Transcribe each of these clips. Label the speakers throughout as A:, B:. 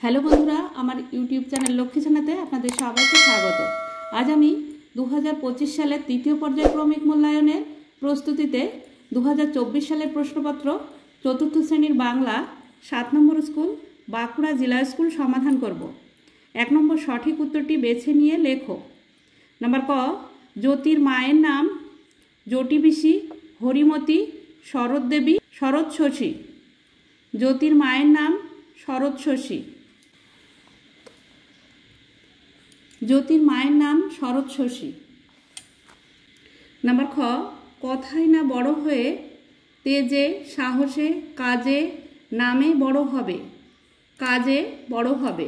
A: Hello বন্ধুরা, আমার YouTube channel Lakshmi ছানাতে আপনাদের সবাইকে স্বাগত। আজ আমি 2025 সালের তৃতীয় পর্যায় ক্রমিক মূল্যায়নের প্রস্তুতিতে 2024 সালের প্রশ্নপত্র চতুর্থ শ্রেণীর বাংলা 7 নম্বর স্কুল বাঁকুড়া জেলা স্কুল সমাধান করব। 1 নম্বর সঠিক উত্তরটি বেছে নিয়ে লেখো। নাম্বার ক, জ্যোতির মায়ের নাম জটি পিসি, হরিমতি, শরৎ দেবী, শরৎ শশী। জ্যোতির মায়ের নাম শরৎ শশী। জ্যোতির মায়ের নাম শরৎ শশী। নাম্বার খ, কথায় না বড় হয়ে তেজে, সাহসে, কাজে, নামে বড় হবে। কাজে বড় হবে।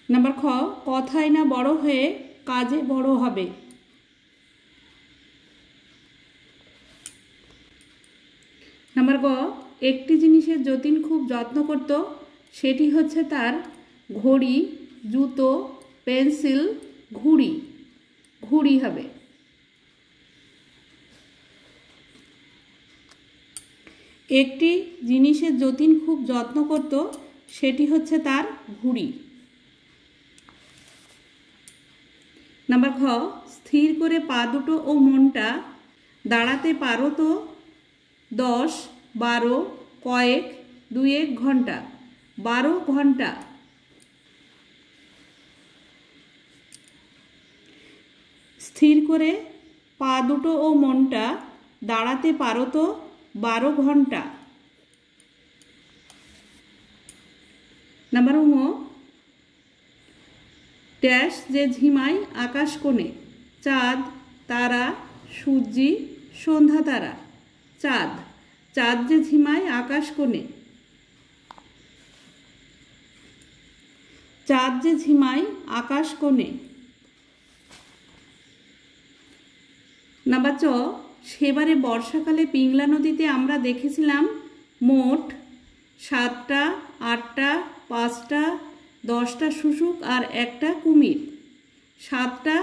A: নাম্বার খ, কথায় না বড় হয়ে কাজে বড় হবে। নাম্বার গ, একটি জিনিসের যতীন খুব যত্ন করত, সেটি হচ্ছে তার ঘড়ি, জুতো, পেন্সিল, ঘুড়ি। ঘুড়ি হবে। একটি জিনিসের যতীন খুব যত্ন করত, সেটি হচ্ছে তার ঘুড়ি। নাম্বার ঘ, স্থির করে পা দুটো ও মনটা দাঁড়াতে পারো তো 10, 12, কয়েক, 2-1 ঘন্টা। 12 ঘন্টা। স্থির করে পা দুটো ও মনটা দাঁড়াতে পারো তো 12 ঘন্টা। নাম্বার ঙ, ড্যাশ যে ঝিমায় আকাশ কোণে। চাঁদ, তারা, সূর্যি, সন্ধ্যা তারা। চাঁদ। চাঁদ যে ঝিমায় আকাশ কোণে। চাঁদ যে ঝিমায় আকাশ কোণে। নাম্বার চ, সেবারে বর্ষাকালে পিংলা নদীতে আমরা দেখেছিলাম মোট 7টা, 8টা, 5টা, 10টা শুশুক আর একটা কুমির। 7টা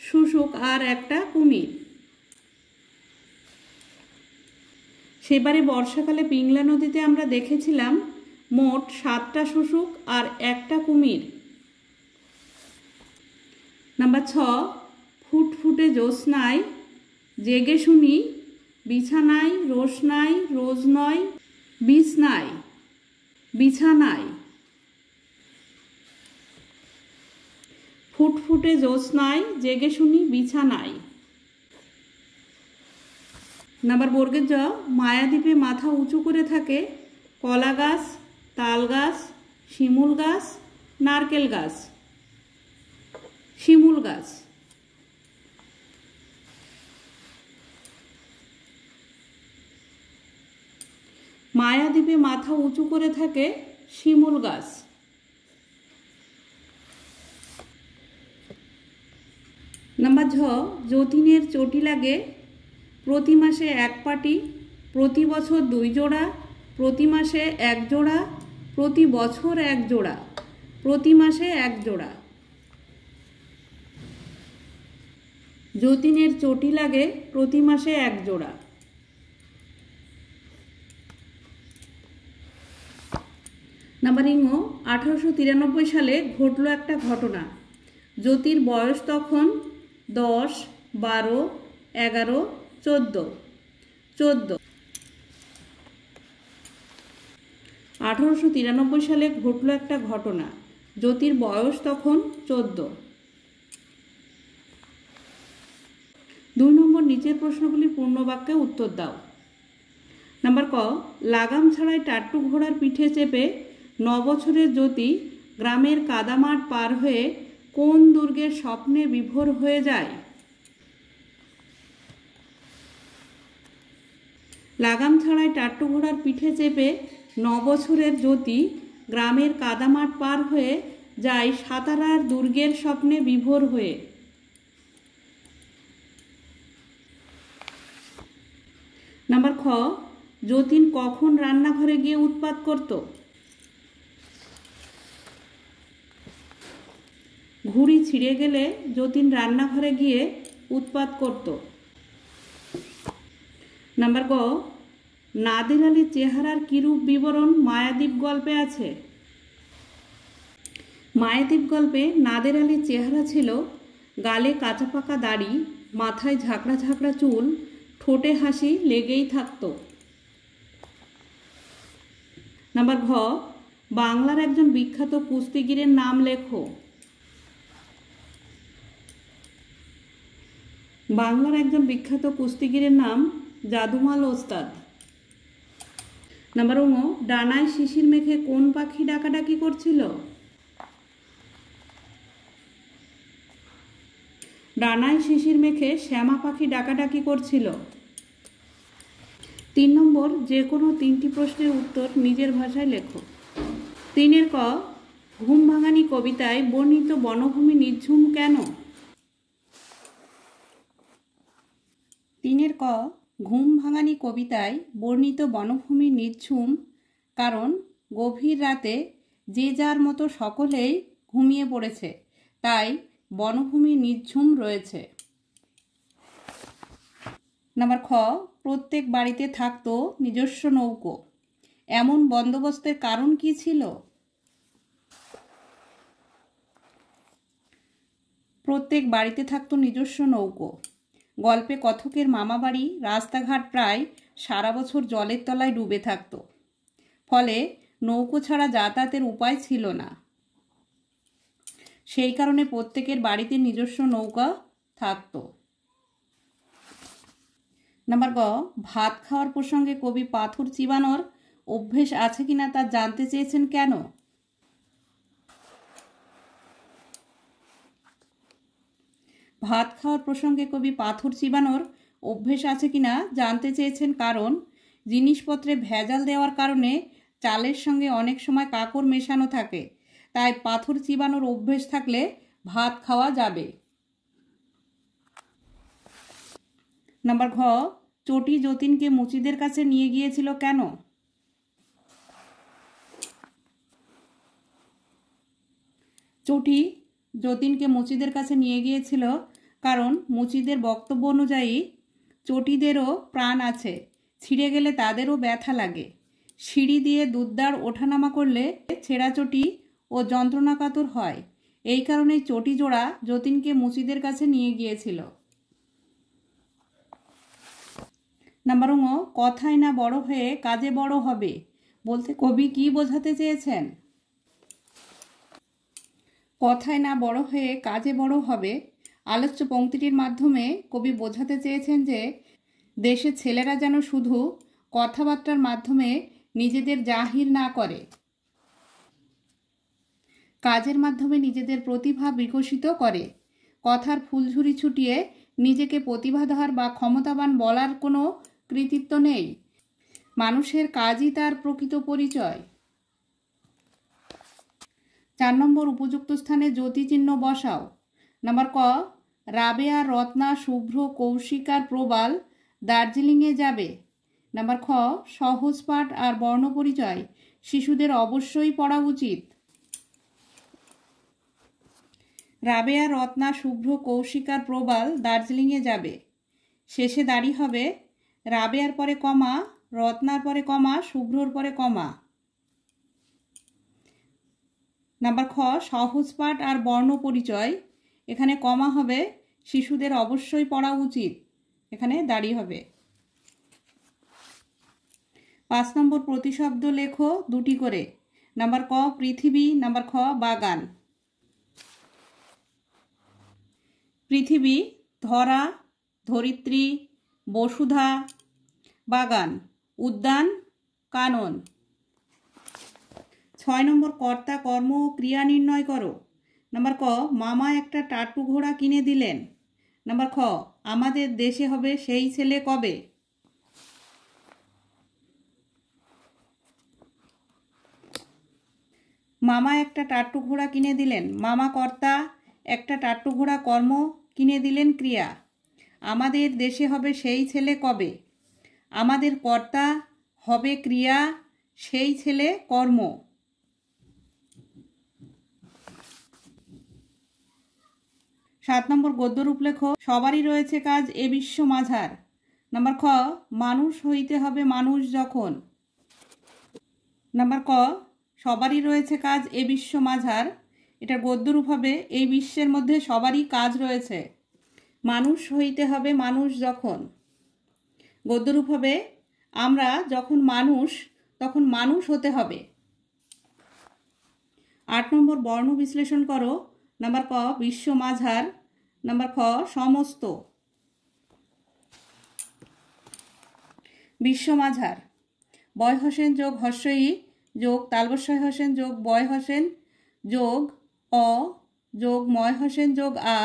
A: শুশুক আর একটা কুমির। সেবারে বর্ষাকালে পিংলা নদীতে আমরা দেখেছিলাম মোট 7টা শুশুক আর একটা কুমির। নাম্বার ছ, ফুটফুটে জ্যোৎস্নায় জেগে শুনি বিছানায় রোশনাই রোজ নয় বিছনায়। বিছানায়। ফুটফুটে জ্যোৎস্নায় জেগে শুনি বিছানায়। নাম্বার বর্গের জ, মায়াদ্বীপে মাথা উঁচু করে থাকে কলা গাছ, তাল গাছ, শিমুল গাছ, নারকেল গাছ। শিমুল গাছ। মায়াদ্বীপে মাথা উঁচু করে থাকে শিমুল গাছ। নাম্বার ঝ, যতীনের চটি লাগে প্রতি মাসে 1 পাটি, প্রতি বছর 2 জোড়া, প্রতি মাসে 1 জোড়া, প্রতি বছর 1 জোড়া। প্রতি মাসে 1 জোড়া। যতীনের চটি লাগে প্রতি মাসে 1 জোড়া। নাম্বার ঙ, 1893 সালে ঘটল একটা ঘটনা। জ্যোতির বয়স তখন 10, 12, 11, 14। 1893 সালে ঘটল একটা ঘটনা। জ্যোতির বয়স তখন 14। 2 নম্বর নিচের প্রশ্নগুলি পূর্ণ বাক্যে উত্তর দাও। নাম্বার ক, লাগাম ছাড়াই টাট্টু ঘোড়ার পিঠে চেপে 9 বছরের জ্যোতি গ্রামের কাদামাঠ পার হয়ে কোন দুর্গের স্বপ্নে বিভোর হয়ে যায়? লাগাম ছাড়াই টাট্টু ঘোড়ার পিঠে চেপে 9 বছরের জ্যোতি গ্রামের কাদামাঠ পার হয়ে যায় সাতারার দুর্গের স্বপ্নে বিভোর হয়ে। নাম্বার খ, যতীন কখন রান্নাঘরে গিয়ে উৎপাত করত? ঘুড়ি ছিঁড়ে গেলে যতীন রান্নাঘরে গিয়ে উৎপাত করত। নাম্বার গ, নাদের আলীর চেহারার কিরূপ বিবরণ মায়াদ্বীপ গল্পে আছে? মায়াদ্বীপ গল্পে নাদের আলীর চেহারা ছিল গালে কাঁচা পাকা দাড়ি, মাথায় ঝাঁকড়া ঝাঁকড়া চুল, ঠোঁটে হাসি লেগেই থাকত। নাম্বার ঘ, বাংলার একজন বিখ্যাত কুস্তিগিরের নাম লেখো। বাংলার একজন বিখ্যাত কুস্তিগিরের নাম জাদুমাল ওস্তাদ। নাম্বার ঙ, ডানায় শিশির মেখে কোন পাখি ডাকাডাকি করছিল? ডানায় শিশির মেখে শ্যামা পাখি ডাকাডাকি করছিল। 3 নম্বর, যে কোনো 3টি প্রশ্নের উত্তর নিজের ভাষায় লেখো। 3 ক, ঘুম ভাঙানি কবিতায় বর্ণিত বনভূমি নিঝুম কেন? 3 ক, ঘুম ভাঙানি কবিতায় বর্ণিত বনভূমি নিঝুম কারণ গভীর রাতে যে যার মতো সকলেই ঘুমিয়ে পড়েছে, তাই বনভূমি নিঝুম রয়েছে। নাম্বার খ, প্রত্যেক বাড়িতে থাকতো নিজস্ব নৌকো, এমন বন্দোবস্তের কারণ কি ছিল? প্রত্যেক বাড়িতে থাকতো নিজস্ব নৌকো। গল্পে কথকের মামাবাড়ি রাস্তাঘাট প্রায় সারা বছর জলের তলায় ডুবে থাকত, ফলে নৌকো ছাড়া যাতায়াতের উপায় ছিল না। সেই কারণে প্রত্যেকের বাড়িতে নিজস্ব নৌকা থাকত। নাম্বার গ, ভাত খাওয়ার প্রসঙ্গে কবি পাথর চিবানোর অভ্যেস আছে কিনা তা জানতে চেয়েছেন কেন? ভাত খাওয়ার প্রসঙ্গে কবি পাথর চিবানোর অভ্যেস আছে কিনা জানতে চেয়েছেন কারণ জিনিসপত্রে ভেজাল দেওয়ার কারণে চালের সঙ্গে অনেক সময় কাঁকড় মেশানো থাকে, তাই পাথর চিবানোর অভ্যেস থাকলে ভাত খাওয়া যাবে। নাম্বার ঘ, চটি যতীনকে মুচিদের কাছে নিয়ে গিয়েছিল কেন? চটি যতীনকে মুচিদের কাছে নিয়ে গিয়েছিল কারণ মুচিদের বক্তব্য অনুযায়ী চটিদেরও প্রাণ আছে, ছিঁড়ে গেলে তাদেরও ব্যথা লাগে। সিঁড়ি দিয়ে দুধদাড় ওঠানামা করলে ছেঁড়া চটি ও যন্ত্রণাকাতর হয়, এই কারণেই চটি জোড়া যতীনকে মুচিদের কাছে নিয়ে গিয়েছিল। নাম্বার ঙ, কথায় না বড় হয়ে কাজে বড় হবে বলতে কবি কি বোঝাতে চেয়েছেন? কথায় না বড় হয়ে কাজে বড় হবে আলোচ্য পংক্তিটির মাধ্যমে কবি বোঝাতে চেয়েছেন যে দেশের ছেলেরা যেন শুধু কথাবার্তার মাধ্যমে নিজেদের জাহির না করে, কাজের মাধ্যমে নিজেদের প্রতিভা বিকশিত করে। কথার ফুলঝুরি ছুটিয়ে নিজেকে প্রতিভাধর বা ক্ষমতাবান বলার কোনো কৃতিত্ব নেই, মানুষের কাজই তার প্রকৃত পরিচয়। 4 নম্বর, উপযুক্ত স্থানে জ্যোতিচিহ্ন বসাও। নাম্বার ক, রাবেয়া, রত্না, শুভ্র, কৌশিকার প্রবাল দার্জিলিংয়ে যাবে। নাম্বার খ, সহজ পাঠ আর বর্ণপরিচয় শিশুদের অবশ্যই পড়া উচিত। রাবেয়া, রত্না, শুভ্র, কৌশিকার প্রবাল দার্জিলিংয়ে যাবে। শেষে দাঁড়ি হবে রাবেয়ার পরে কমা, রত্নার পরে কমা, শুভ্রর পরে কমা। নাম্বার খ, সহজ পাঠ আর বর্ণ পরিচয়, এখানে কমা হবে শিশুদের অবশ্যই পড়া উচিত, এখানে দাঁড়ি হবে। 5 নম্বর, প্রতিশব্দ লেখো 2টি করে। নাম্বার ক, পৃথিবী। নাম্বার খ, বাগান। পৃথিবী, ধরা, ধরিত্রী, বসুধা। বাগান, উদ্যান, কানন। 6 নম্বর, কর্তা, কর্ম ও ক্রিয়া নির্ণয় করো। নাম্বার ক, মামা একটা টাটু ঘোড়া কিনে দিলেন। নাম্বার খ, আমাদের দেশে হবে সেই ছেলে কবে। মামা একটা টাট্টু ঘোড়া কিনে দিলেন, মামা কর্তা, একটা টাট্টু ঘোড়া কর্ম, কিনে দিলেন ক্রিয়া। আমাদের দেশে হবে সেই ছেলে কবে। আমাদের কর্তা, হবে ক্রিয়া, সেই ছেলে কর্ম। 7 নম্বর, গদ্যরূপ লেখো। সবারই রয়েছে কাজ এ বিশ্ব মাঝার। নাম্বার খ, মানুষ হইতে হবে মানুষ যখন। নাম্বার ক, সবারই রয়েছে কাজ এ বিশ্ব মাঝার। এটা গদ্যরূপ হবে, এই বিশ্বের মধ্যে সবারই কাজ রয়েছে। মানুষ হইতে হবে মানুষ যখন। গদ্যরূপ হবে, আমরা যখন মানুষ তখন মানুষ হতে হবে। 8 নম্বর, বর্ণ বিশ্লেষণ করো। নাম্বার ক, বিশ্ব মাঝার। নাম্বার খ, সমস্ত। বিশ্ব মাঝার, বয় হোসেন যোগ হস্যই যোগ তালবস্যয় হোসেন যোগ বয় হোসেন যোগ অ যোগ ময় হোসেন যোগ আ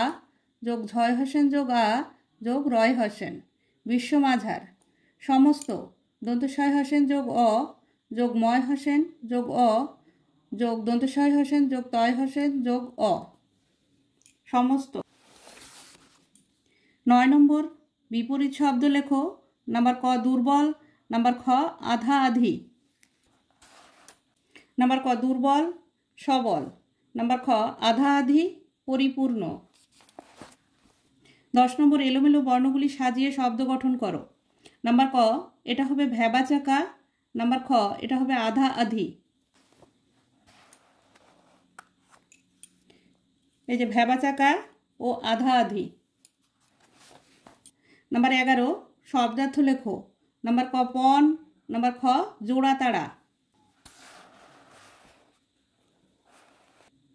A: যোগ ঝয় হোসেন যোগ আ যোগ রয় হোসেন। বিশ্ব মাঝার, সমস্ত, দন্তস্বয় হোসেন যোগ অ যোগ ময় হোসেন যোগ অ যোগ দন্তস্বয় হোসেন যোগ তয় হোসেন যোগ অ। সমস্ত। 9 নম্বর, বিপরীত শব্দ লেখো। নাম্বার ক, দুর্বল। নাম্বার খ, আধা আধি। নাম্বার ক, দুর্বল সবল। নাম্বার খ, আধা আধি পরিপূর্ণ। 10 নম্বর, এলোমেলো বর্ণগুলি সাজিয়ে শব্দ গঠন করো। নাম্বার ক, এটা হবে ভ্যাবা চাকা। নাম্বার খ, এটা হবে আধা আধি। এই যে ভ্যাবা চাকা ও আধা আধি। নাম্বার 11, শব্দার্থ লেখো। নাম্বার ক, পণ। নাম্বার খ, জোড়া তাড়া।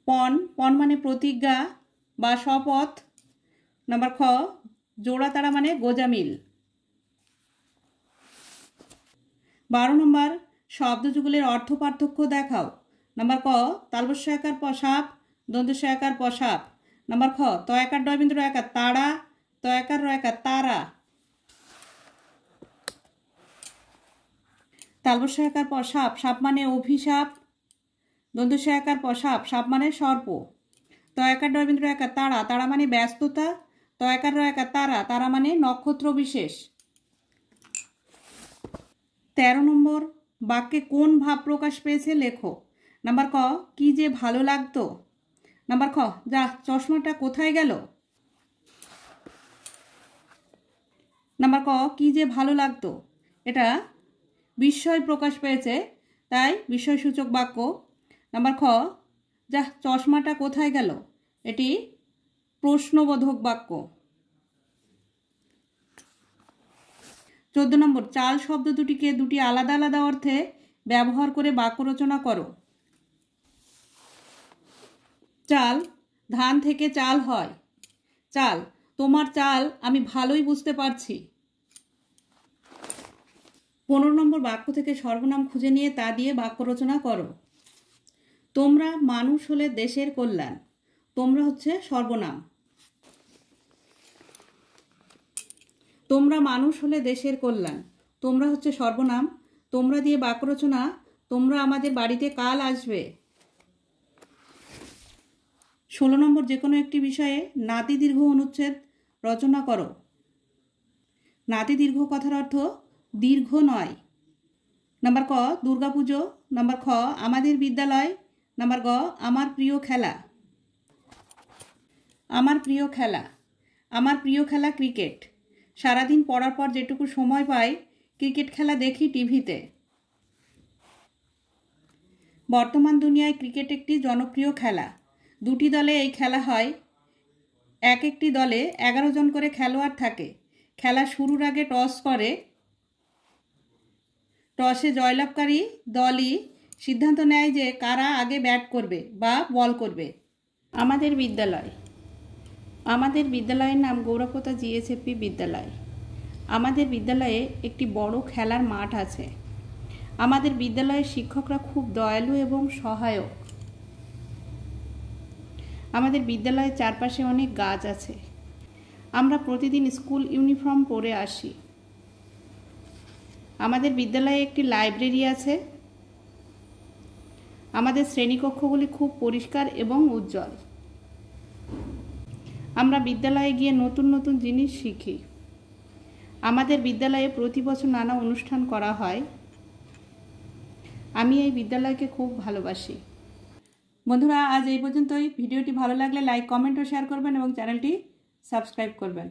A: পণ, পণ মানে প্রতিজ্ঞা বা শপথ। নাম্বার খ, জোড়া তাড়া মানে গোজামিল। 12 নম্বর, শব্দযুগলের অর্থ পার্থক্য দেখাও। নাম্বার ক, তালবস্যয়াকার পসাপ, দন্তস্বয়াকার পসাপ। নাম্বার খ, তয়াকার ডয়বিন্দু রয়াকার তারা, তয়াকার রয়াকার তারা। তালবস্যয়াকার পসাপ, সাপ মানে অভিশাপ। দন্তস্বয়াকার পসাপ, সাপ মানে সর্প। তয়াকার ডয়বিন্দু রয়াকার তারা, তারা মানে ব্যস্ততা। তয়াকার রয়াকার তারা, তারা মানে নক্ষত্র বিশেষ। 13 নম্বর, বাক্যে কোন ভাব প্রকাশ পেয়েছে লেখো। নাম্বার ক, কি যে ভালো লাগতো। নাম্বার খ, যা চশমাটা কোথায় গেল। নাম্বার ক, কি যে ভালো লাগতো, এটা বিস্ময় প্রকাশ পেয়েছে, তাই বিস্ময়সূচক বাক্য। নাম্বার খ, যা চশমাটা কোথায় গেল, এটি প্রশ্নবোধক বাক্য। 14 নম্বর, চাল শব্দ দুটিকে দুটি আলাদা আলাদা অর্থে ব্যবহার করে বাক্য রচনা করো। চাল, ধান থেকে চাল হয়। চাল, তোমার চাল আমি ভালোই বুঝতে পারছি। 15 নম্বর, বাক্য থেকে সর্বনাম খুঁজে নিয়ে তা দিয়ে বাক্য রচনা করো। তোমরা মানুষ হলে দেশের কল্যাণ। তোমরা হচ্ছে সর্বনাম। তোমরা মানুষ হলে দেশের কল্যাণ, তোমরা হচ্ছে সর্বনাম। তোমরা দিয়ে বাক্য রচনা, তোমরা আমাদের বাড়িতে কাল আসবে। 16 নম্বর, যে কোনো একটি বিষয়ে নাতি দীর্ঘ অনুচ্ছেদ রচনা করো। নাতি দীর্ঘ কথার অর্থ দীর্ঘ নয়। নাম্বার ক, দুর্গাপুজো। নাম্বার খ, আমাদের বিদ্যালয়। নাম্বার গ, আমার প্রিয় খেলা। আমার প্রিয় খেলা, আমার প্রিয় খেলা ক্রিকেট। সারাদিন পড়ার পর যেটুকু সময় পাই ক্রিকেট খেলা দেখি টিভিতে। বর্তমান দুনিয়ায় ক্রিকেট একটি জনপ্রিয় খেলা। দুটি দলে এই খেলা হয়। এক একটি দলে 11 জন করে খেলোয়াড় থাকে। খেলা শুরুর আগে টস করে। টসে জয়লাভকারী দলই সিদ্ধান্ত নেয় যে কারা আগে ব্যাট করবে বা বল করবে। আমাদের বিদ্যালয়, আমাদের বিদ্যালয়ের নাম গৌরবপোতা জিএসএফপি বিদ্যালয়। আমাদের বিদ্যালয়ে একটি বড় খেলার মাঠ আছে। আমাদের বিদ্যালয়ের শিক্ষকরা খুব দয়ালু এবং সহায়ক। আমাদের বিদ্যালয়ের চারপাশে অনেক গাছ আছে। আমরা প্রতিদিন স্কুল ইউনিফর্ম পরে আসি। আমাদের বিদ্যালয়ে একটি লাইব্রেরি আছে। আমাদের শ্রেণীকক্ষগুলি খুব পরিষ্কার এবং উজ্জ্বল। আমরা বিদ্যালয়ে গিয়ে নতুন নতুন জিনিস শিখি। আমাদের বিদ্যালয়ে প্রতি বছর নানা অনুষ্ঠান করা হয়। আমি এই বিদ্যালয়কে খুব ভালোবাসি। বন্ধুরা, আজ এই পর্যন্তই। ভিডিওটি ভালো লাগলে লাইক, কমেন্ট ও শেয়ার করবেন এবং চ্যানেলটি সাবস্ক্রাইব করবেন।